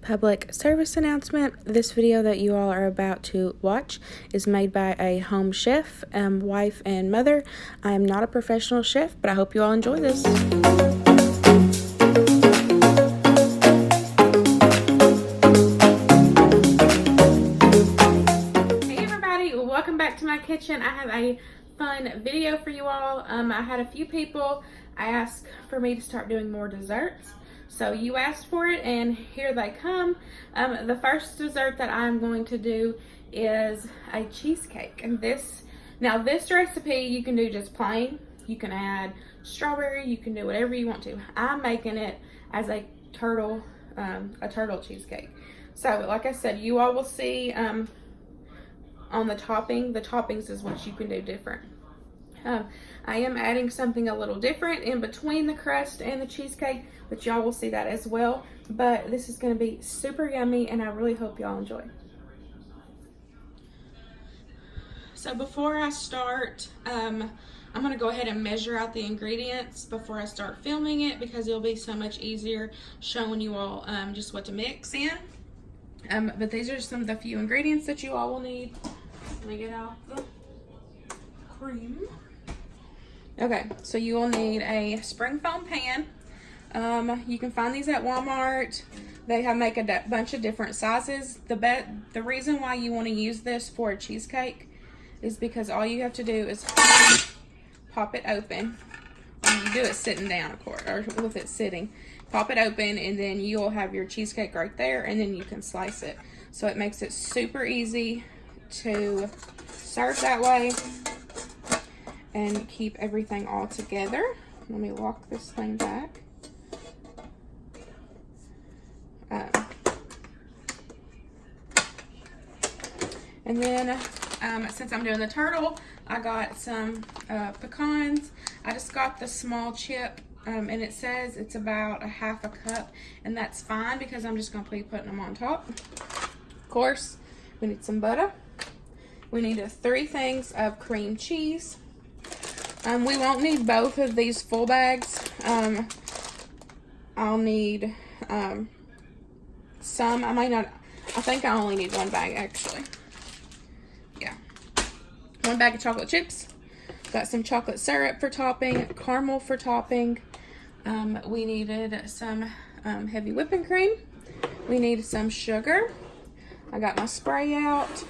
Public service announcement. This video that you all are about to watch is made by a home chef, wife and mother. I am not a professional chef, but I hope you all enjoy this. Hey everybody, welcome back to my kitchen. I have a fun video for you all. I had a few people ask for me to start doing more desserts. So you asked for it and here they come. The first dessert that I'm going to do is a cheesecake. And this recipe you can do just plain. You can add strawberry, you can do whatever you want to. I'm making it as a turtle cheesecake. So like I said, you all will see on the toppings is what you can do different. I am adding something a little different in between the crust and the cheesecake, but y'all will see that as well. But this is going to be super yummy and I really hope y'all enjoy. So before I start, I'm going to go ahead and measure out the ingredients before I start filming it, because it'll be so much easier showing you all just what to mix in. But these are some of the few ingredients that you all will need. Let me get out the cream. Okay, so you will need a spring foam pan. You can find these at Walmart. They make a bunch of different sizes. The reason why you want to use this for a cheesecake is because all you have to do is pop it open. You do it sitting down, of course, or with it sitting. Pop it open and then you'll have your cheesecake right there, and then you can slice it. So it makes it super easy to serve that way and keep everything all together. Let me lock this thing back. And then since I'm doing the turtle, I got some pecans. I just got the small chip, and it says it's about a half a cup, and that's fine because I'm just going to be putting them on top. Of course, we need some butter. We need 3 things of cream cheese. We won't need both of these full bags. I'll need some. I think I only need 1 bag actually. Yeah. 1 bag of chocolate chips. Got some chocolate syrup for topping, caramel for topping. We needed some heavy whipping cream. We need some sugar. I got my spray out.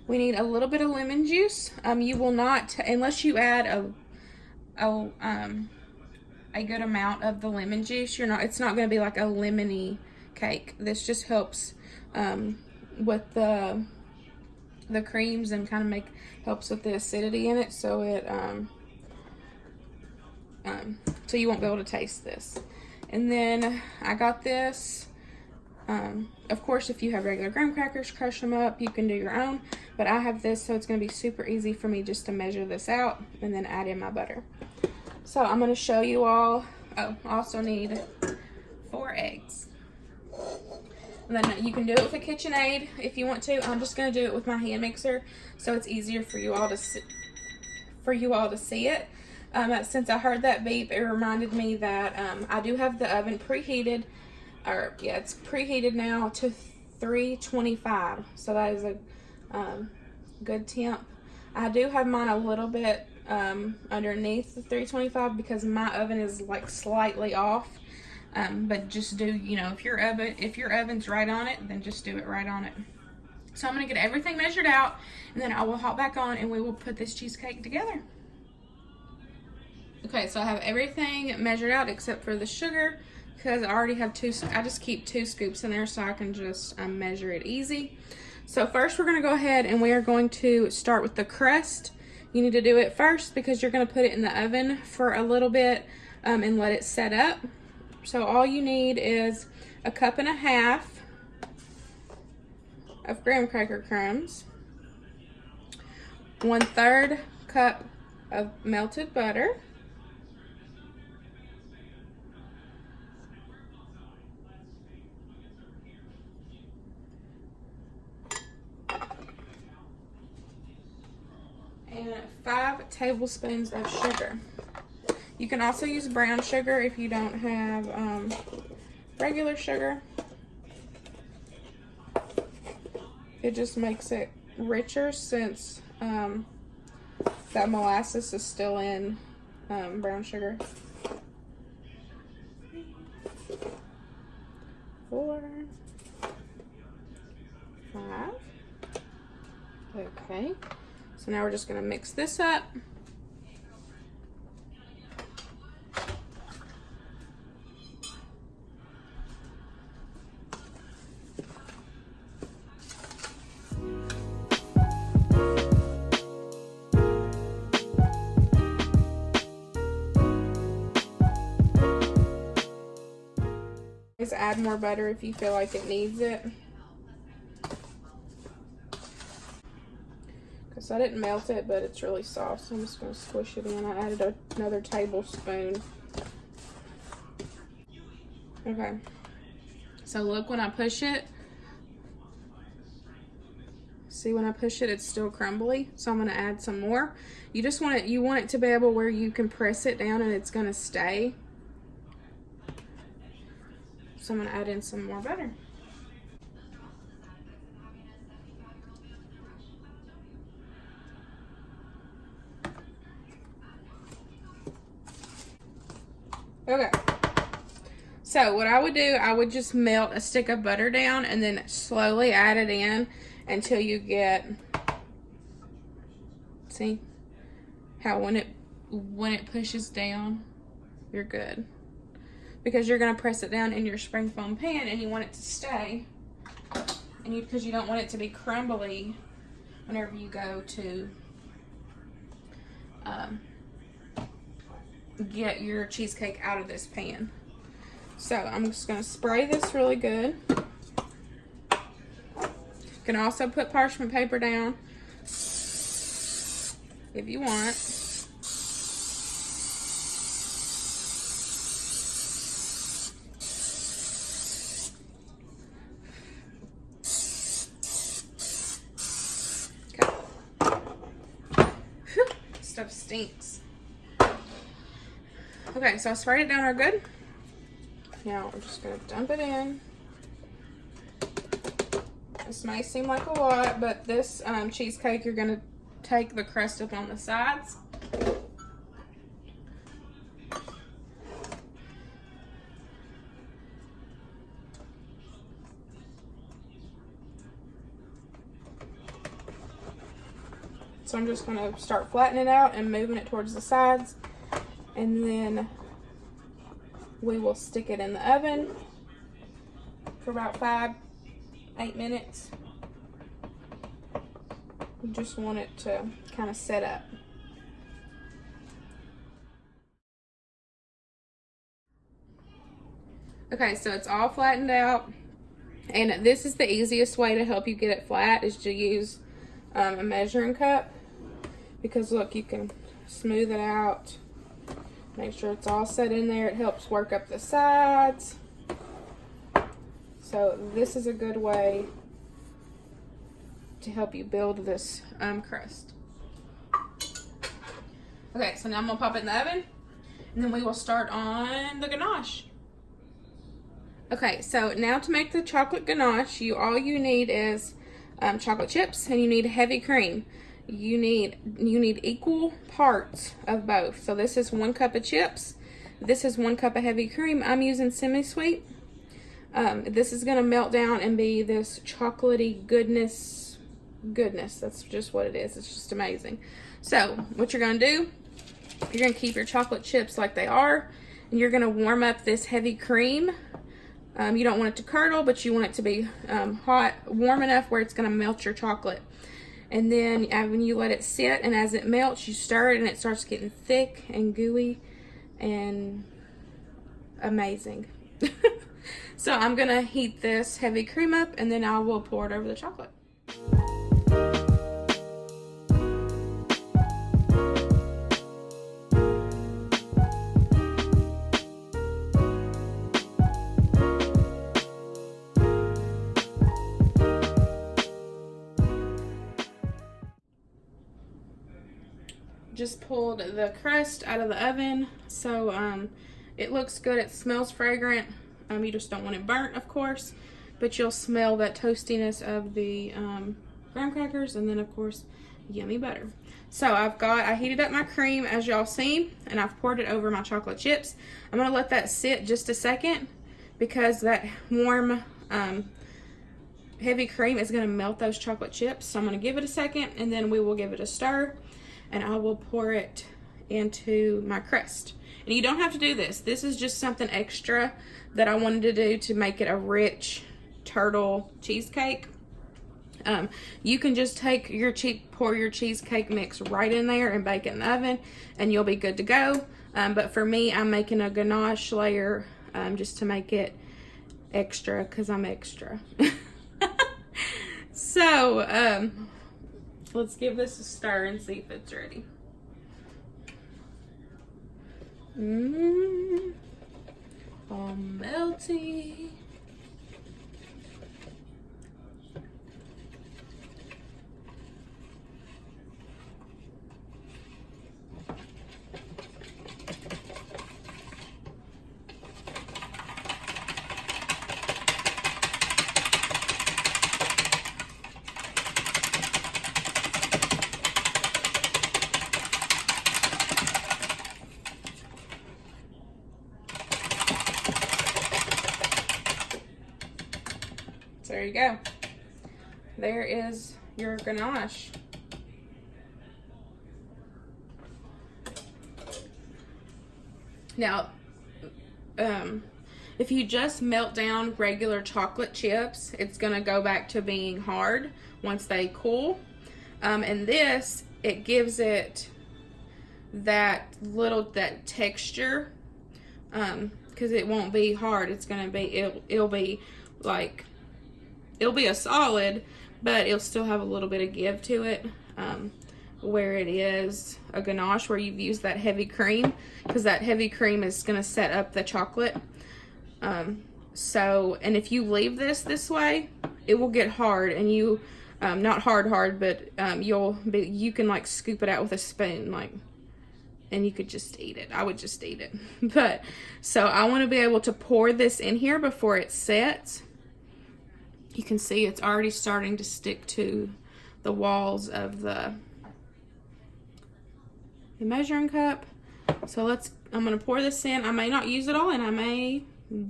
We need a little bit of lemon juice. You will not, unless you add a good amount of the lemon juice, it's not going to be like a lemony cake. This just helps with the creams and kind of helps with the acidity in it, so it so you won't be able to taste this. And then I got this. Of course, if you have regular graham crackers, crush them up. You can do your own, but I have this, so it's going to be super easy for me just to measure this out and then add in my butter. So I'm going to show you all. Oh, I also need 4 eggs. And then you can do it with a KitchenAid if you want to. I'm just going to do it with my hand mixer, so it's easier for you all to see it. Since I heard that beep, it reminded me that I do have the oven preheated. It's preheated now to 325, so that is a good temp. I do have mine a little bit underneath the 325 because my oven is like slightly off. But just do, if your oven's right on it, then just do it right on it. So I'm gonna get everything measured out, and then I will hop back on and we will put this cheesecake together. Okay, so I have everything measured out except for the sugar, because I already have I just keep 2 scoops in there so I can just measure it easy. So first we're going to go ahead and we are going to start with the crust. You need to do it first because you're going to put it in the oven for a little bit and let it set up. So all you need is 1.5 cups of graham cracker crumbs, 1/3 cup of melted butter, and 5 tablespoons of sugar. You can also use brown sugar if you don't have regular sugar. It just makes it richer since that molasses is still in brown sugar. 4, 5. Okay, so now we're just gonna mix this up. Just add more butter if you feel like it needs it. Because I didn't melt it, but it's really soft, so I'm just going to squish it in. I added another tablespoon. Okay. So look, when I push it, see when I push it, it's still crumbly. So I'm going to add some more. You just want it, you want it to be able where you can press it down and it's going to stay. So I'm going to add in some more butter. Okay. So what I would do, I would just melt a stick of butter down and then slowly add it in until you get, see how when it pushes down, you're good. Because you're going to press it down in your spring foam pan and you want it to stay. And because you don't want it to be crumbly whenever you go to get your cheesecake out of this pan. So I'm just going to spray this really good. You can also put parchment paper down if you want. Stuff stinks. Okay, so I sprayed it down real good. Now we're just gonna dump it in. This may seem like a lot, but this cheesecake, you're gonna take the crust up on the sides. So I'm just going to start flattening it out and moving it towards the sides. And then we will stick it in the oven for about 5-8 minutes. You just want it to kind of set up. Okay, so it's all flattened out. And this is the easiest way to help you get it flat, is to use a measuring cup. Because look, you can smooth it out, make sure it's all set in there. It helps work up the sides. So this is a good way to help you build this crust. Okay, so now I'm gonna pop it in the oven and then we will start on the ganache. Okay, so now to make the chocolate ganache, all you need is chocolate chips and you need heavy cream. You need equal parts of both. So this is 1 cup of chips. This is 1 cup of heavy cream. I'm using semi-sweet. This is gonna melt down and be this chocolatey goodness. That's just what it is. It's just amazing. So what you're gonna do, you're gonna keep your chocolate chips like they are, and you're gonna warm up this heavy cream. You don't want it to curdle, but you want it to be hot, warm enough where it's gonna melt your chocolate. And then when you let it sit, and as it melts, you stir it and it starts getting thick and gooey and amazing. So I'm gonna heat this heavy cream up and then I will pour it over the chocolate. Just pulled the crust out of the oven, so it looks good. It smells fragrant. You just don't want it burnt, of course, but you'll smell that toastiness of the graham crackers, and then of course yummy butter. So I heated up my cream as y'all seen, and I've poured it over my chocolate chips. I'm gonna let that sit just a second because that warm heavy cream is gonna melt those chocolate chips. So I'm gonna give it a second, and then we will give it a stir, and I will pour it into my crust. And you don't have to do this. This is just something extra that I wanted to do to make it a rich turtle cheesecake. You can just take pour your cheesecake mix right in there and bake it in the oven, and you'll be good to go. But for me, I'm making a ganache layer just to make it extra, because I'm extra. So let's give this a stir and see if it's ready. All melty. So there you go. There is your ganache. Now, if you just melt down regular chocolate chips, it's gonna go back to being hard once they cool. And this, it gives it that texture, because it won't be hard. It's gonna be, it'll be like, it'll be a solid, but it'll still have a little bit of give to it, where it is a ganache where you've used that heavy cream, because that heavy cream is going to set up the chocolate. And if you leave this way, it will get hard, and you, not hard, but you can like scoop it out with a spoon, like, and you could just eat it. I would just eat it. But, so I want to be able to pour this in here before it sets. You can see it's already starting to stick to the walls of the measuring cup. So I'm gonna pour this in. I may not use it all, and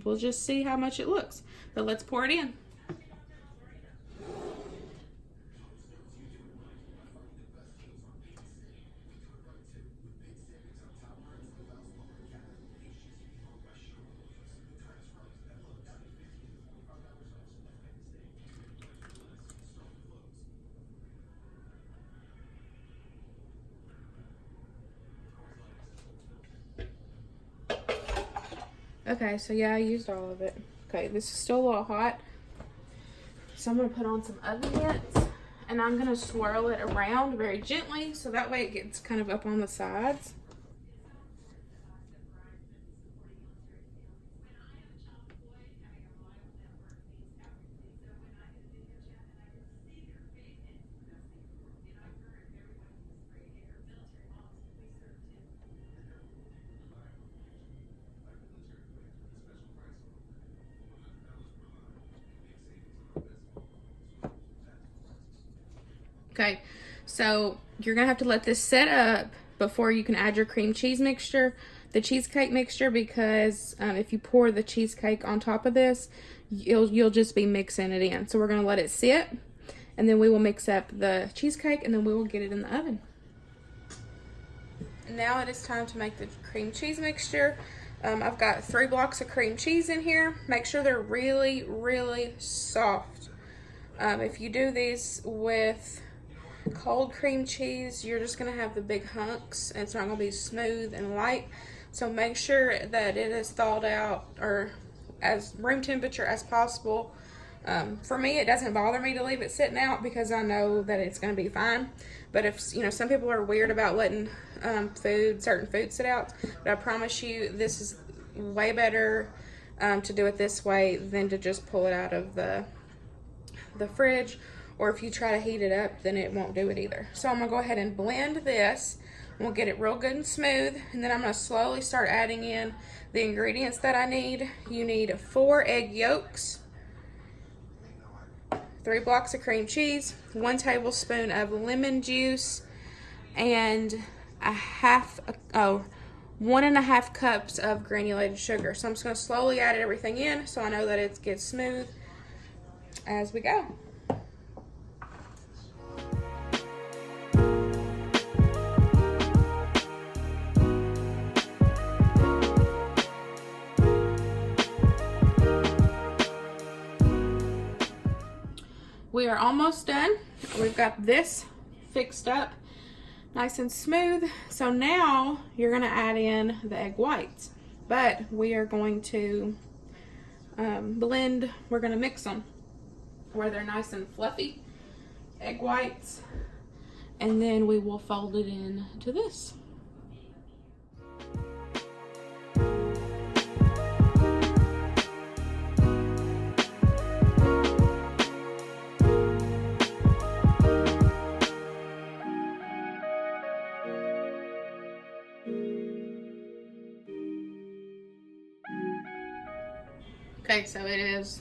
we'll just see how much it looks. But let's pour it in. Okay, so yeah, I used all of it. Okay, this is still a little hot. So I'm gonna put on some oven mitts, and I'm gonna swirl it around very gently, so that way it gets kind of up on the sides. Okay, so you're gonna have to let this set up before you can add your cream cheese mixture, the cheesecake mixture, because if you pour the cheesecake on top of this, you'll just be mixing it in. So we're gonna let it sit, and then we will mix up the cheesecake, and then we will get it in the oven. Now it is time to make the cream cheese mixture. I've got 3 blocks of cream cheese in here. Make sure they're really, really soft. If you do these with cold cream cheese, you're just gonna have the big hunks, and it's not gonna be smooth and light. So make sure that it is thawed out, or as room temperature as possible. For me, it doesn't bother me to leave it sitting out because I know that it's gonna be fine. But if, some people are weird about letting certain food sit out, but I promise you this is way better to do it this way than to just pull it out of the fridge. Or if you try to heat it up, then it won't do it either. So I'm gonna go ahead and blend this, and we'll get it real good and smooth, and then I'm gonna slowly start adding in the ingredients that I need. You need 4 egg yolks, 3 blocks of cream cheese, 1 tablespoon of lemon juice, and 1.5 cups of granulated sugar. So I'm just going to slowly add everything in so I know that it gets smooth as we go. We are almost done. We've got this fixed up nice and smooth. So now you're gonna add in the egg whites, but we are going to blend, we're gonna mix them where they're nice and fluffy, egg whites, and then we will fold it in to this. Okay, so it is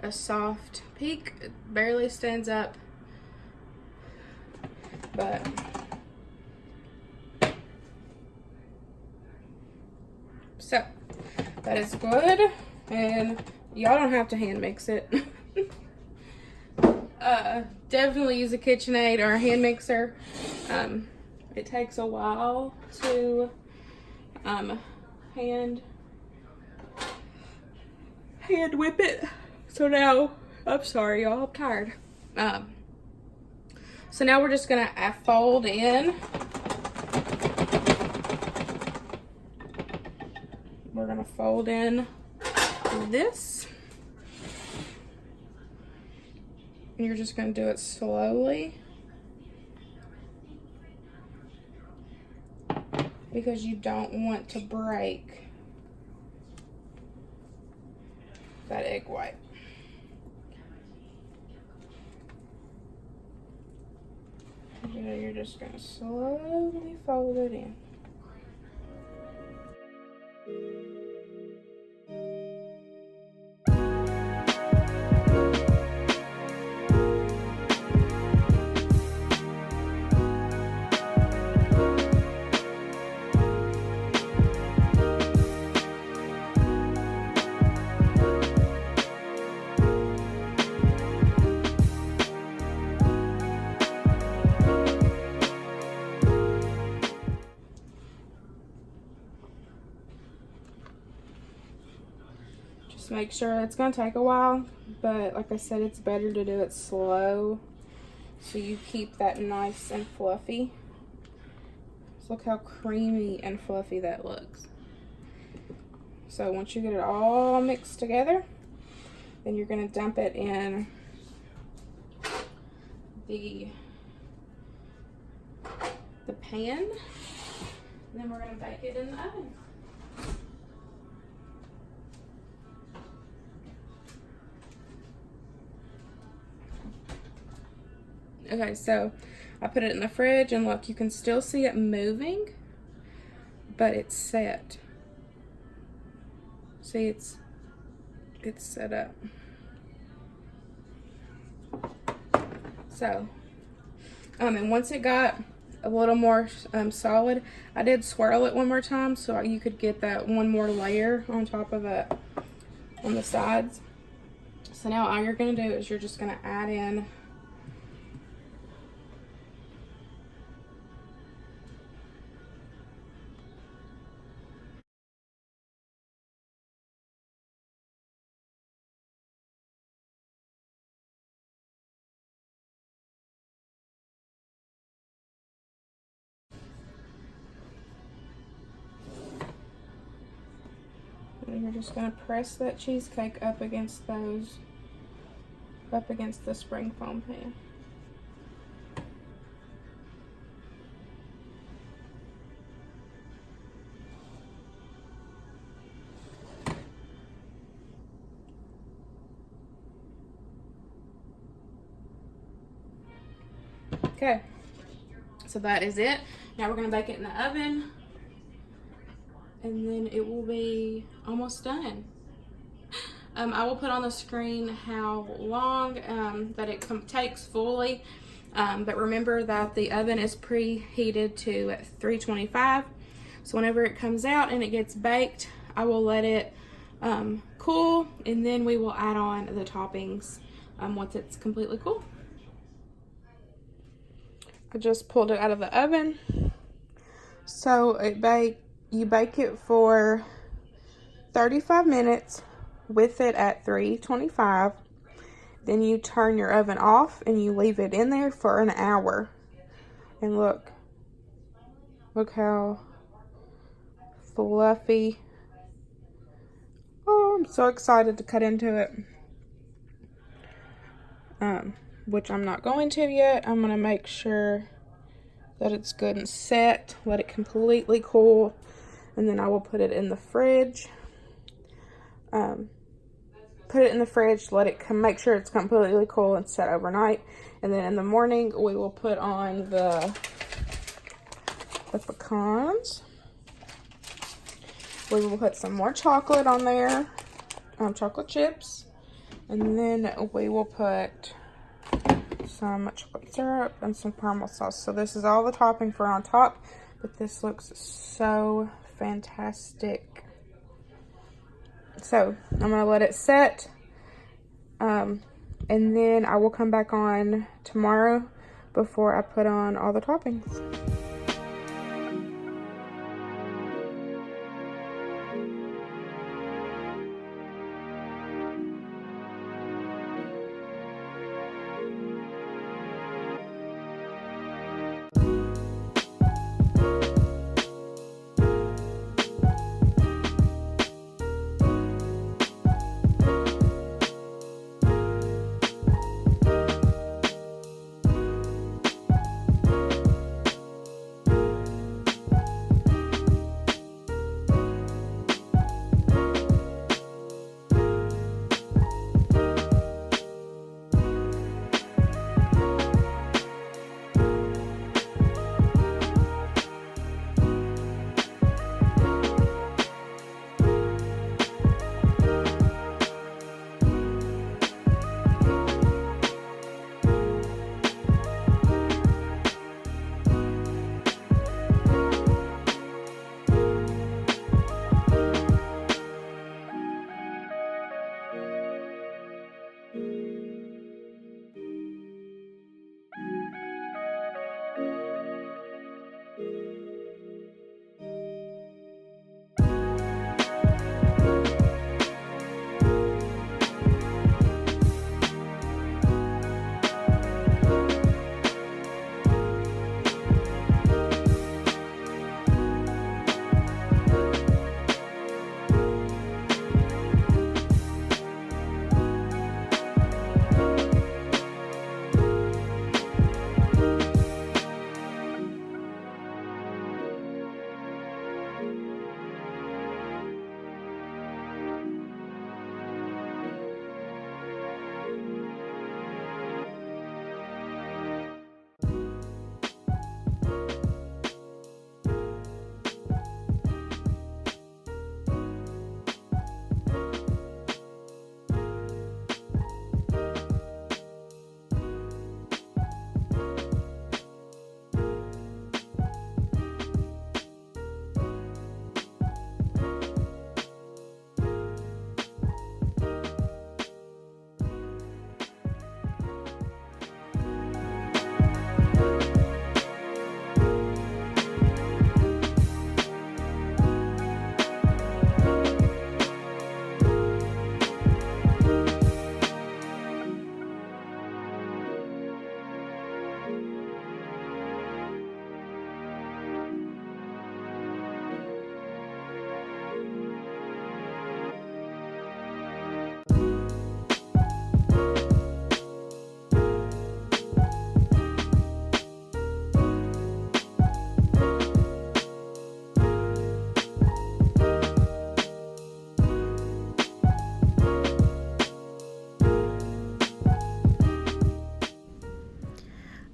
a soft peak. It barely stands up, but so that is good, and y'all don't have to hand mix it. Definitely use a KitchenAid or a hand mixer. It takes a while to hand whip it. So now, I'm sorry y'all, I'm tired. So now we're just gonna fold in. We're gonna fold in this. And you're just gonna do it slowly, because you don't want to break that egg white. You're just gonna slowly fold it in. Just make sure, it's gonna take a while, but like I said, it's better to do it slow so you keep that nice and fluffy. Just look how creamy and fluffy that looks. So once you get it all mixed together, then you're gonna dump it in the pan, and then we're gonna bake it in the oven. Okay, so I put it in the fridge, and look, you can still see it moving, but it's set. See, it's set up. So, and once it got a little more solid, I did swirl it one more time so you could get that one more layer on top of it on the sides. So now all you're gonna do is you're just gonna add in and you're just going to press that cheesecake up against the spring foam pan. Okay, so that is it. Now we're going to bake it in the oven, and then it will be almost done. I will put on the screen how long that it takes fully. But remember that the oven is preheated to 325. So whenever it comes out and it gets baked, I will let it cool, and then we will add on the toppings once it's completely cool. I just pulled it out of the oven. So you bake it for 35 minutes with it at 325. Then you turn your oven off and you leave it in there for an hour. And look how fluffy. Oh, I'm so excited to cut into it. Which I'm not going to yet. I'm going to make sure that it's good and set. Let it completely cool. And then I will put it in the fridge. Put it in the fridge, let it make sure it's completely cool and set overnight. And then in the morning, we will put on the pecans. We will put some more chocolate on there, chocolate chips. And then we will put some chocolate syrup and some caramel sauce. So this is all the topping for on top, but this looks so fantastic. So I'm gonna let it set, and then I will come back on tomorrow before I put on all the toppings.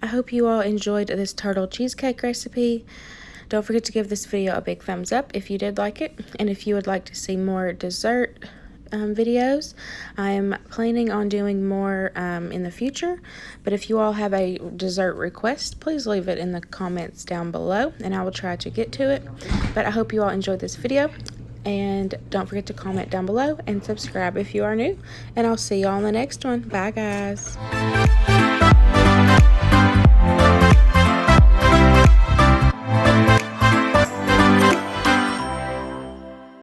I hope you all enjoyed this turtle cheesecake recipe. Don't forget to give this video a big thumbs up if you did like it. And if you would like to see more dessert videos. I'm planning on doing more in the future, but if you all have a dessert request, please leave it in the comments down below and I will try to get to it. But I hope you all enjoyed this video, and don't forget to comment down below and subscribe if you are new, and I'll see you all in the next one. Bye guys.